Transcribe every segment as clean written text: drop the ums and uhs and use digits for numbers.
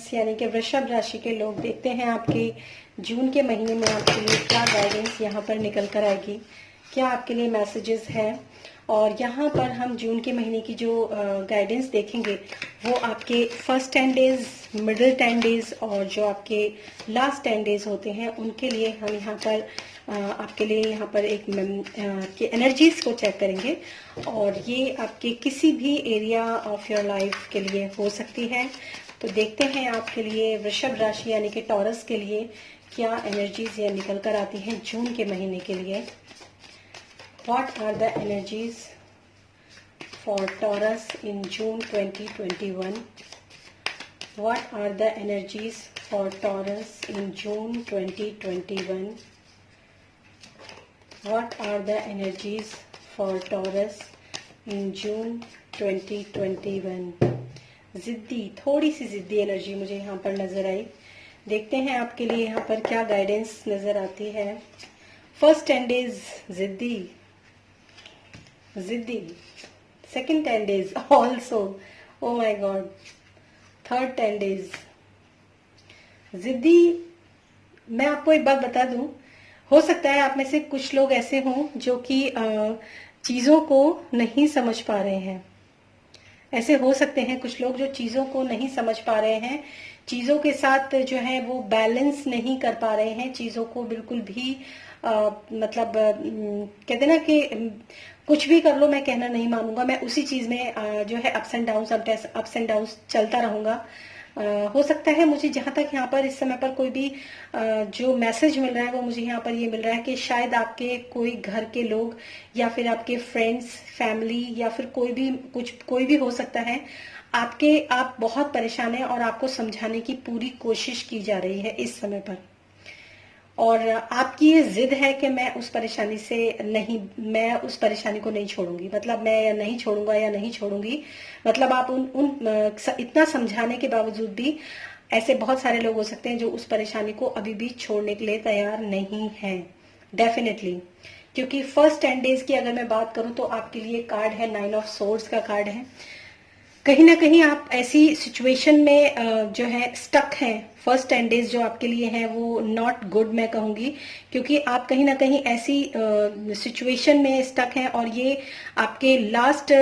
Taurus यानी कि वृषभ राशि के लोग, देखते हैं आपके जून के महीने में आपके लिए क्या गाइडेंस यहाँ पर निकल कर आएगी, क्या आपके लिए मैसेजेस हैं। और यहाँ पर हम जून के महीने की जो गाइडेंस देखेंगे वो आपके फर्स्ट 10 डेज, मिडिल 10 डेज और जो आपके लास्ट 10 डेज होते हैं उनके लिए हम यहाँ पर आपके लिए यहाँ पर एक आपके एनर्जीज को चेक करेंगे। और ये आपके किसी भी एरिया ऑफ योर लाइफ के लिए हो सकती है। तो देखते हैं आपके लिए वृषभ राशि यानी कि टॉरस के लिए क्या एनर्जीज ये निकल कर आती हैं जून के महीने के लिए। What are the energies for Taurus in June 2021? What are the energies for Taurus in June 2021? What are the energies for Taurus in June 2021? जिद्दी, थोड़ी सी जिद्दी एनर्जी मुझे यहाँ पर नजर आई। देखते हैं आपके लिए यहाँ पर क्या गाइडेंस नजर आती है। फर्स्ट 10 डेज जिद्दी, second 10 days also, oh my god, third 10 days जिद्दी। मैं आपको एक बात बता दूं, हो सकता है आप में से कुछ लोग ऐसे हों जो कि चीजों को नहीं समझ पा रहे हैं। ऐसे हो सकते हैं कुछ लोग जो चीजों को नहीं समझ पा रहे हैं, चीजों के साथ जो है वो बैलेंस नहीं कर पा रहे हैं, चीजों को बिल्कुल भी मतलब कहते ना कि कुछ भी कर लो मैं कहना नहीं मानूंगा, मैं उसी चीज में जो है अप्स एंड डाउन चलता रहूंगा। हो सकता है मुझे जहां तक यहाँ पर इस समय पर कोई भी जो मैसेज मिल रहा है वो मुझे यहाँ पर ये मिल रहा है कि शायद आपके कोई घर के लोग या फिर आपके फ्रेंड्स, फैमिली या फिर कोई भी हो सकता है, आप बहुत परेशान हैं और आपको समझाने की पूरी कोशिश की जा रही है इस समय पर। और आपकी ये जिद है कि मैं उस परेशानी को नहीं छोड़ूंगी, मतलब मैं नहीं छोड़ूंगा या नहीं छोड़ूंगी, मतलब आप इतना समझाने के बावजूद भी ऐसे बहुत सारे लोग हो सकते हैं जो उस परेशानी को अभी भी छोड़ने के लिए तैयार नहीं हैं। डेफिनेटली, क्योंकि फर्स्ट 10 डेज की अगर मैं बात करूं तो आपके लिए कार्ड है 9 ऑफ सोर्ड्स का कार्ड है। कहीं ना कहीं आप ऐसी सिचुएशन में जो है स्टक हैं। फर्स्ट 10 डेज जो आपके लिए हैं वो नॉट गुड मैं कहूंगी, क्योंकि आप कहीं ना कहीं ऐसी सिचुएशन में स्टक हैं और ये आपके लास्ट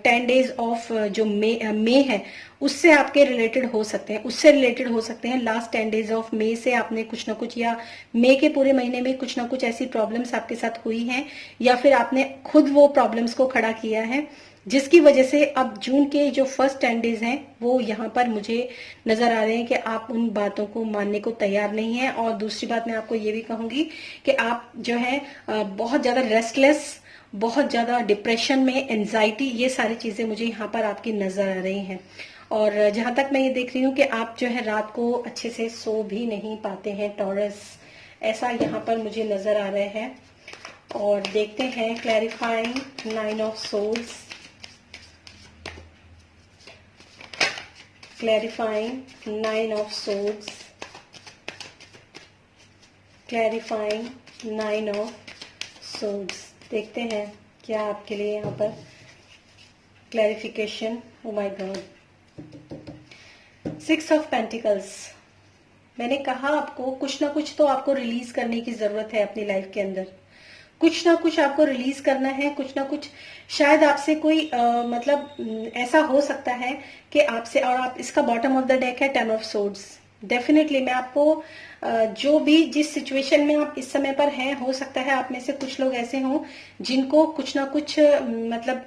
10 डेज ऑफ जो मई है उससे आपके रिलेटेड हो सकते हैं। लास्ट 10 डेज ऑफ मई से आपने कुछ ना कुछ, या मई के पूरे महीने में कुछ ना कुछ ऐसी प्रॉब्लम्स आपके साथ हुई हैं, या फिर आपने खुद वो प्रॉब्लम्स को खड़ा किया है, जिसकी वजह से अब जून के जो फर्स्ट 10 डेज हैं वो यहाँ पर मुझे नजर आ रहे हैं कि आप उन बातों को मानने को तैयार नहीं है। और दूसरी बात मैं आपको ये भी कहूंगी कि आप जो है बहुत ज्यादा रेस्टलेस, बहुत ज्यादा डिप्रेशन में, एंजाइटी, ये सारी चीजें मुझे यहाँ पर आपकी नजर आ रही हैं। और जहां तक मैं ये देख रही हूँ कि आप जो है रात को अच्छे से सो भी नहीं पाते हैं टॉरस, ऐसा यहाँ पर मुझे नजर आ रहे हैं। और देखते हैं clarifying 9 of swords, clarifying 9 of swords, clarifying 9 of swords। देखते हैं क्या आपके लिए यहाँ पर clarification. Oh my God, 6 of pentacles. मैंने कहा आपको कुछ ना कुछ तो आपको रिलीज करने की जरूरत है अपनी लाइफ के अंदर, कुछ ना कुछ आपको रिलीज करना है, कुछ ना कुछ शायद आपसे कोई मतलब ऐसा हो सकता है कि आपसे, और आप इसका बॉटम ऑफ द डेक है 10 ऑफ सोर्ड्स। डेफिनेटली मैं आपको जो भी जिस सिचुएशन में आप इस समय पर हैं, हो सकता है आप में से कुछ लोग ऐसे हों जिनको कुछ ना कुछ मतलब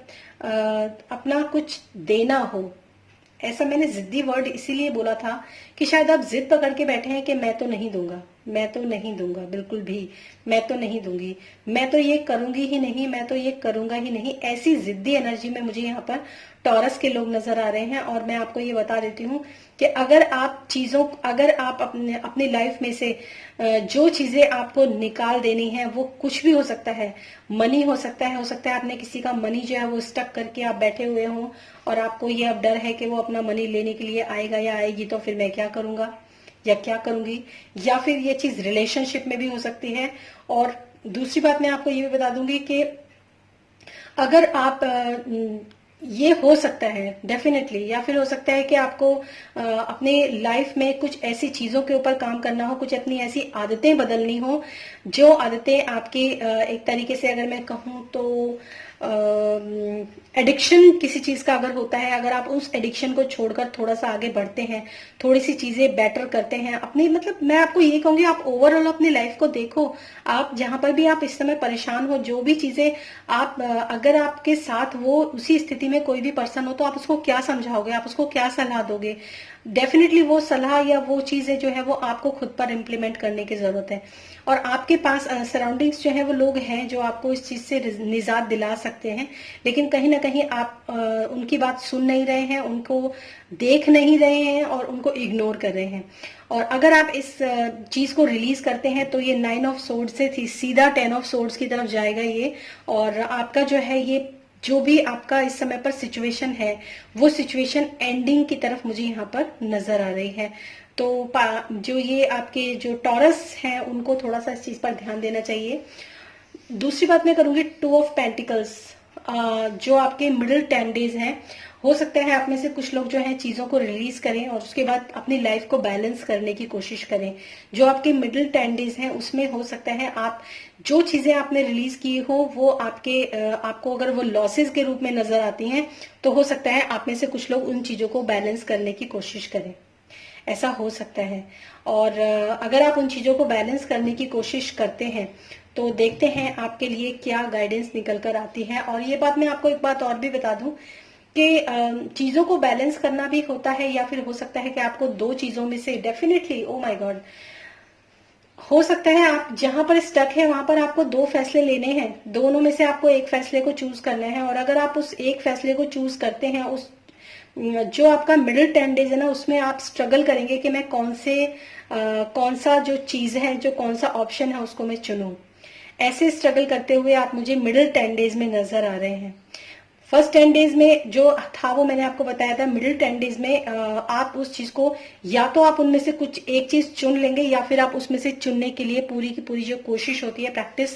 अपना कुछ देना हो। ऐसा मैंने जिद्दी वर्ड इसीलिए बोला था कि शायद आप जिद पकड़ के बैठे हैं कि मैं तो नहीं दूंगा, मैं तो नहीं दूंगा, बिल्कुल भी मैं तो नहीं दूंगी, मैं तो ये करूंगी ही नहीं, मैं तो ये करूंगा ही नहीं। ऐसी जिद्दी एनर्जी में मुझे यहाँ पर टॉरस के लोग नजर आ रहे हैं। और मैं आपको ये बता देती हूँ कि अगर आप अपनी लाइफ में से जो चीजें आपको निकाल देनी है, वो कुछ भी हो सकता है, मनी हो सकता है आपने किसी का मनी जो है वो स्टक करके आप बैठे हुए हो और आपको ये अब डर है कि वो अपना मनी लेने के लिए आएगा या आएगी, तो फिर मैं क्या करूंगा या क्या करूंगी। या फिर ये चीज रिलेशनशिप में भी हो सकती है। और दूसरी बात मैं आपको ये भी बता दूंगी कि अगर आप ये हो सकता है डेफिनेटली, या फिर हो सकता है कि आपको अपने लाइफ में कुछ ऐसी चीजों के ऊपर काम करना हो, कुछ अपनी ऐसी आदतें बदलनी हो जो आदतें आपकी एक तरीके से अगर मैं कहूँ तो एडिक्शन किसी चीज का अगर होता है, अगर आप उस एडिक्शन को छोड़कर थोड़ा सा आगे बढ़ते हैं, थोड़ी सी चीजें बेटर करते हैं अपनी, मतलब मैं आपको ये कहूंगी आप ओवरऑल अपनी लाइफ को देखो, आप जहां पर भी आप इस समय परेशान हो, जो भी चीजें आप अगर आपके साथ वो उसी स्थिति में कोई भी पर्सन हो तो आप उसको क्या समझाओगे, आप उसको क्या सलाह दोगे? डेफिनेटली वो सलाह या वो चीजें जो है वो आपको खुद पर इम्प्लीमेंट करने की जरूरत है। और आपके पास सराउंडिंग्स जो है वो लोग हैं जो आपको इस चीज से निजात दिला सकते हैं, लेकिन कहीं ना कहीं आप उनकी बात सुन नहीं रहे हैं, उनको देख नहीं रहे हैं और उनको इग्नोर कर रहे हैं। और अगर आप इस चीज को रिलीज करते हैं तो ये 9 ऑफ सोर्ड से थी सीधा 10 ऑफ सोर्ड्स की तरफ जाएगा ये, और आपका जो है ये जो भी आपका इस समय पर सिचुएशन है वो सिचुएशन एंडिंग की तरफ मुझे यहाँ पर नजर आ रही है। तो जो ये आपके जो टॉरस हैं उनको थोड़ा सा इस चीज पर ध्यान देना चाहिए। दूसरी बात मैं करूंगी 2 ऑफ पेंटिकल्स, जो आपके मिडिल 10 डेज हैं, हो सकता है आप में से कुछ लोग जो है चीजों को रिलीज करें और उसके बाद अपनी लाइफ को बैलेंस करने की कोशिश करें। जो आपके मिडिल 10 डेज हैं उसमें हो सकता है आप जो चीजें आपने रिलीज की हो वो आपको अगर वो लॉसेस के रूप में नजर आती हैं तो हो सकता है आप में से कुछ लोग उन चीजों को बैलेंस करने की कोशिश करें, ऐसा हो सकता है। और अगर आप उन चीजों को बैलेंस करने की कोशिश करते हैं तो देखते हैं आपके लिए क्या गाइडेंस निकल कर आती है। और ये बात मैं आपको एक बात और भी बता दूं कि चीजों को बैलेंस करना भी होता है, या फिर हो सकता है कि आपको दो चीजों में से डेफिनेटली, ओ माय गॉड, हो सकता है आप जहां पर स्टक है वहां पर आपको दो फैसले लेने हैं, दोनों में से आपको एक फैसले को चूज करना है। और अगर आप उस एक फैसले को चूज करते हैं, उस जो आपका मिडिल 10 डेज है ना उसमें आप स्ट्रगल करेंगे कि मैं कौन सा जो चीज है, जो कौन सा ऑप्शन है उसको मैं चुनूं। ऐसे स्ट्रगल करते हुए आप मुझे मिडिल 10 डेज में नजर आ रहे हैं। फर्स्ट 10 डेज में जो था वो मैंने आपको बताया था, मिडिल 10 डेज में आप उस चीज को या तो आप उनमें से कुछ एक चीज चुन लेंगे या फिर आप उसमें से चुनने के लिए पूरी की पूरी जो कोशिश होती है, प्रैक्टिस,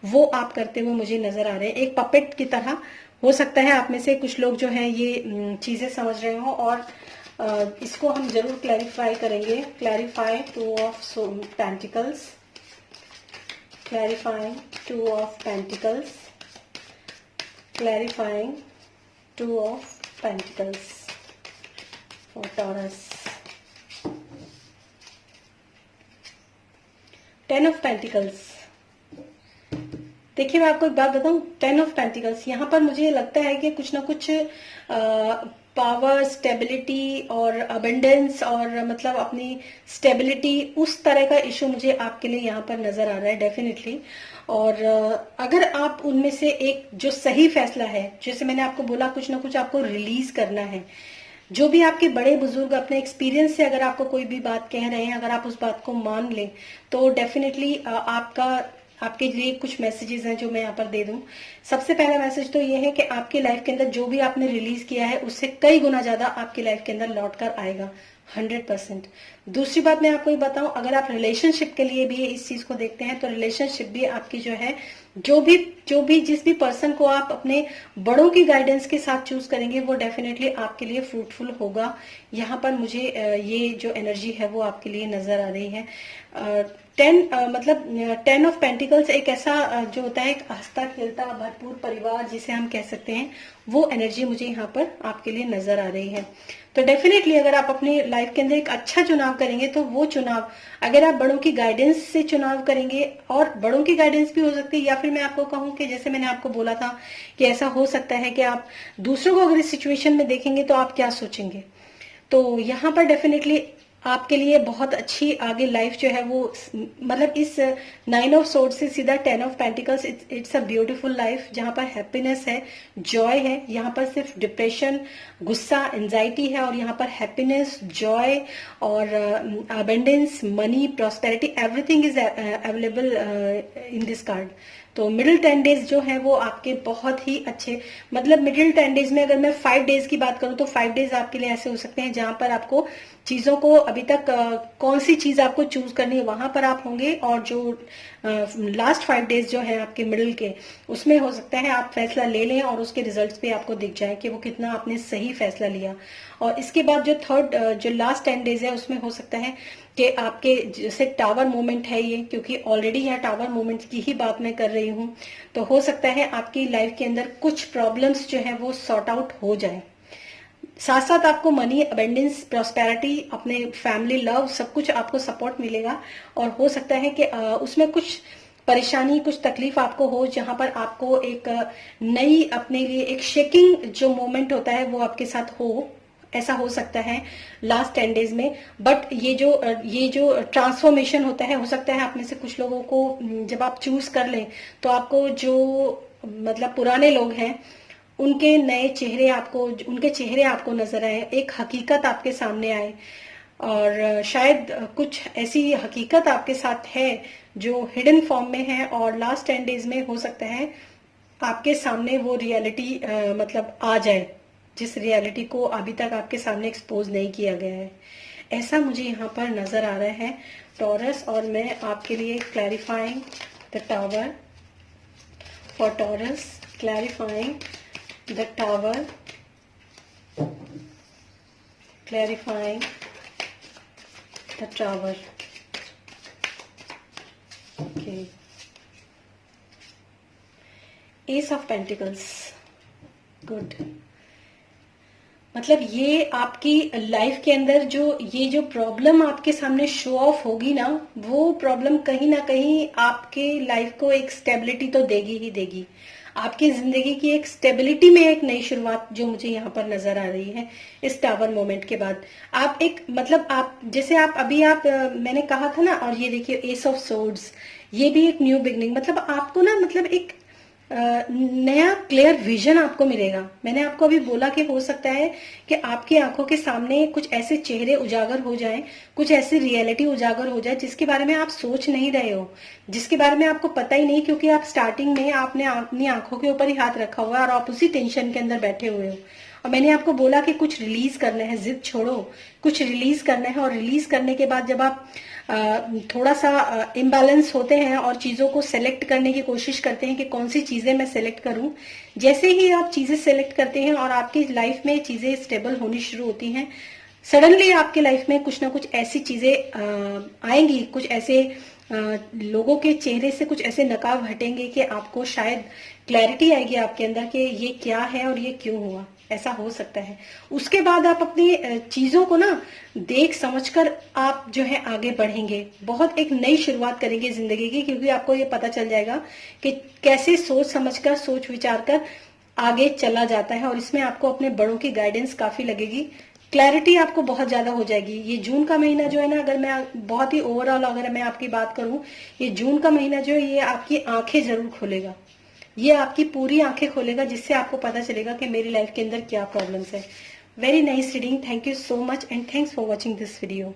वो आप करते हुए मुझे नजर आ रहे हैं एक पपेट की तरह। हो सकता है आप में से कुछ लोग जो हैं ये चीजें समझ रहे हो, और इसको हम जरूर क्लैरिफाई करेंगे। Clarify 2 of pentacles, clarifying 2 of pentacles, clarifying 2 of pentacles for Taurus, 10 of pentacles। देखिए मैं आपको एक बात बताऊं, 10 ऑफ पेंटिकल्स यहाँ पर मुझे लगता है कि कुछ ना कुछ पावर, स्टेबिलिटी और अबंडेंस और मतलब अपनी स्टेबिलिटी, उस तरह का इशू मुझे आपके लिए यहाँ पर नजर आ रहा है डेफिनेटली। और अगर आप उनमें से एक जो सही फैसला है, जैसे मैंने आपको बोला कुछ ना कुछ आपको रिलीज करना है, जो भी आपके बड़े बुजुर्ग अपने एक्सपीरियंस से अगर आपको कोई भी बात कह रहे हैं, अगर आप उस बात को मान लें तो डेफिनेटली आपके लिए कुछ मैसेजेस हैं जो मैं यहाँ पर दे दूं। सबसे पहला मैसेज तो ये है कि आपकी लाइफ के अंदर जो भी आपने रिलीज किया है उससे कई गुना ज्यादा आपकी लाइफ के अंदर लौट कर आएगा, 100%। दूसरी बात मैं आपको ये बताऊं, अगर आप रिलेशनशिप के लिए भी इस चीज को देखते हैं तो रिलेशनशिप भी आपकी जो है, जो भी जिस भी पर्सन को आप अपने बड़ों की गाइडेंस के साथ चूज करेंगे वो डेफिनेटली आपके लिए फ्रूटफुल होगा। यहाँ पर मुझे ये जो एनर्जी है वो आपके लिए नजर आ रही है। 10 ऑफ पेंटिकल्स एक ऐसा जो होता है, एक हंसता खेलता भरपूर परिवार जिसे हम कह सकते हैं, वो एनर्जी मुझे यहाँ पर आपके लिए नजर आ रही है। तो डेफिनेटली अगर आप अपनी लाइफ के अंदर एक अच्छा चुनाव करेंगे तो वो चुनाव, अगर आप बड़ों की गाइडेंस से चुनाव करेंगे, और बड़ों की गाइडेंस भी हो सकती है, या फिर मैं आपको कहूं कि जैसे मैंने आपको बोला था कि ऐसा हो सकता है कि आप दूसरों को अगर इस सिचुएशन में देखेंगे तो आप क्या सोचेंगे। तो यहाँ पर डेफिनेटली आपके लिए बहुत अच्छी आगे लाइफ जो है वो, मतलब इस 9 ऑफ सोर्ड से सीधा 10 of pentacles, it's a beautiful life जहां पर हैप्पीनेस है, जॉय है। यहाँ पर सिर्फ डिप्रेशन, गुस्सा, एंजाइटी है, और यहाँ पर हैप्पीनेस, जॉय और abundance, money, prosperity, everything is available in this card. तो मिडिल 10 डेज जो है वो आपके बहुत ही अच्छे, मतलब मिडिल 10 डेज में अगर मैं 5 डेज की बात करूं तो 5 डेज आपके लिए ऐसे हो सकते हैं जहां पर आपको चीजों को अभी तक कौन सी चीज आपको चूज करनी है वहां पर आप होंगे, और जो लास्ट 5 डेज जो है आपके मिडिल के, उसमें हो सकता है आप फैसला ले लें और उसके रिजल्ट्स पे आपको दिख जाए कि वो कितना आपने सही फैसला लिया। और इसके बाद जो जो लास्ट 10 डेज है उसमें हो सकता है कि आपके जैसे टावर मूवमेंट है ये, क्योंकि ऑलरेडी यहाँ टावर मूवमेंट की ही बात मैं कर रही हूँ, तो हो सकता है आपकी लाइफ के अंदर कुछ प्रॉब्लम्स जो है वो सॉर्ट आउट हो जाए। साथ साथ आपको मनी, अबेंडेंस, प्रॉस्पेरिटी, अपने फैमिली, लव, सब कुछ आपको सपोर्ट मिलेगा। और हो सकता है कि उसमें कुछ परेशानी, कुछ तकलीफ आपको हो, जहां पर आपको एक नई अपने लिए एक शेकिंग जो मोमेंट होता है वो आपके साथ हो, ऐसा हो सकता है लास्ट 10 डेज में। बट ये जो ट्रांसफॉर्मेशन होता है, हो सकता है आप में से कुछ लोगों को जब आप चूज कर लें तो आपको जो मतलब पुराने लोग हैं उनके नए चेहरे आपको, उनके चेहरे आपको नजर आए, एक हकीकत आपके सामने आए। और शायद कुछ ऐसी हकीकत आपके साथ है जो हिडन फॉर्म में है, और लास्ट 10 डेज में हो सकता है आपके सामने वो रियलिटी मतलब आ जाए, जिस रियलिटी को अभी तक आपके सामने एक्सपोज नहीं किया गया है, ऐसा मुझे यहाँ पर नजर आ रहा है टॉरस। और मैं आपके लिए clarifying the tower for taurus, clarifying the tower, clarifying the tower. Okay, Ace of Pentacles, good। मतलब ये आपकी लाइफ के अंदर ये जो प्रॉब्लम आपके सामने शो ऑफ होगी ना, वो प्रॉब्लम कहीं ना कहीं आपके लाइफ को एक स्टेबिलिटी तो देगी ही देगी। आपकी जिंदगी की एक स्टेबिलिटी में एक नई शुरुआत जो मुझे यहाँ पर नजर आ रही है इस टावर मोमेंट के बाद। आप एक मतलब आप जैसे आप अभी मैंने कहा था ना, और ये देखिए एस ऑफ सोर्ड्स, ये भी एक न्यू बिगनिंग, मतलब आपको ना मतलब एक नया क्लियर विजन आपको मिलेगा। मैंने आपको अभी बोला कि हो सकता है कि आपकी आंखों के सामने कुछ ऐसे चेहरे उजागर हो जाएं, कुछ ऐसी रियलिटी उजागर हो जाए जिसके बारे में आप सोच नहीं रहे हो, जिसके बारे में आपको पता ही नहीं, क्योंकि आप स्टार्टिंग में आपने अपनी आंखों के ऊपर ही हाथ रखा हुआ है और आप उसी टेंशन के अंदर बैठे हुए हो। और मैंने आपको बोला कि कुछ रिलीज करना है, जिद छोड़ो, कुछ रिलीज करना है। और रिलीज करने के बाद जब आप थोड़ा सा इम्बैलेंस होते हैं और चीजों को सेलेक्ट करने की कोशिश करते हैं कि कौन सी चीजें मैं सेलेक्ट करूं, जैसे ही आप चीजें सेलेक्ट करते हैं और आपकी लाइफ में चीजें स्टेबल होनी शुरू होती हैं, सडनली आपके लाइफ में कुछ ना कुछ ऐसी चीजें आएंगी, कुछ ऐसे लोगों के चेहरे से कुछ ऐसे नकाब हटेंगे कि आपको शायद क्लैरिटी आएगी आपके अंदर कि ये क्या है और ये क्यों हुआ, ऐसा हो सकता है। उसके बाद आप अपनी चीजों को ना देख समझकर आप जो है आगे बढ़ेंगे, बहुत एक नई शुरुआत करेंगे जिंदगी की, क्योंकि आपको ये पता चल जाएगा कि कैसे सोच समझकर, सोच विचार कर आगे चला जाता है। और इसमें आपको अपने बड़ों की गाइडेंस काफी लगेगी, क्लैरिटी आपको बहुत ज्यादा हो जाएगी। ये जून का महीना जो है ना, अगर मैं बहुत ही ओवरऑल अगर मैं आपकी बात करूं, ये जून का महीना जो है ये आपकी आंखें जरूर खोलेगा, ये आपकी पूरी आंखें खोलेगा, जिससे आपको पता चलेगा कि मेरी लाइफ के अंदर क्या प्रॉब्लम्स है। Very nice reading, thank you so much and thanks for watching this video.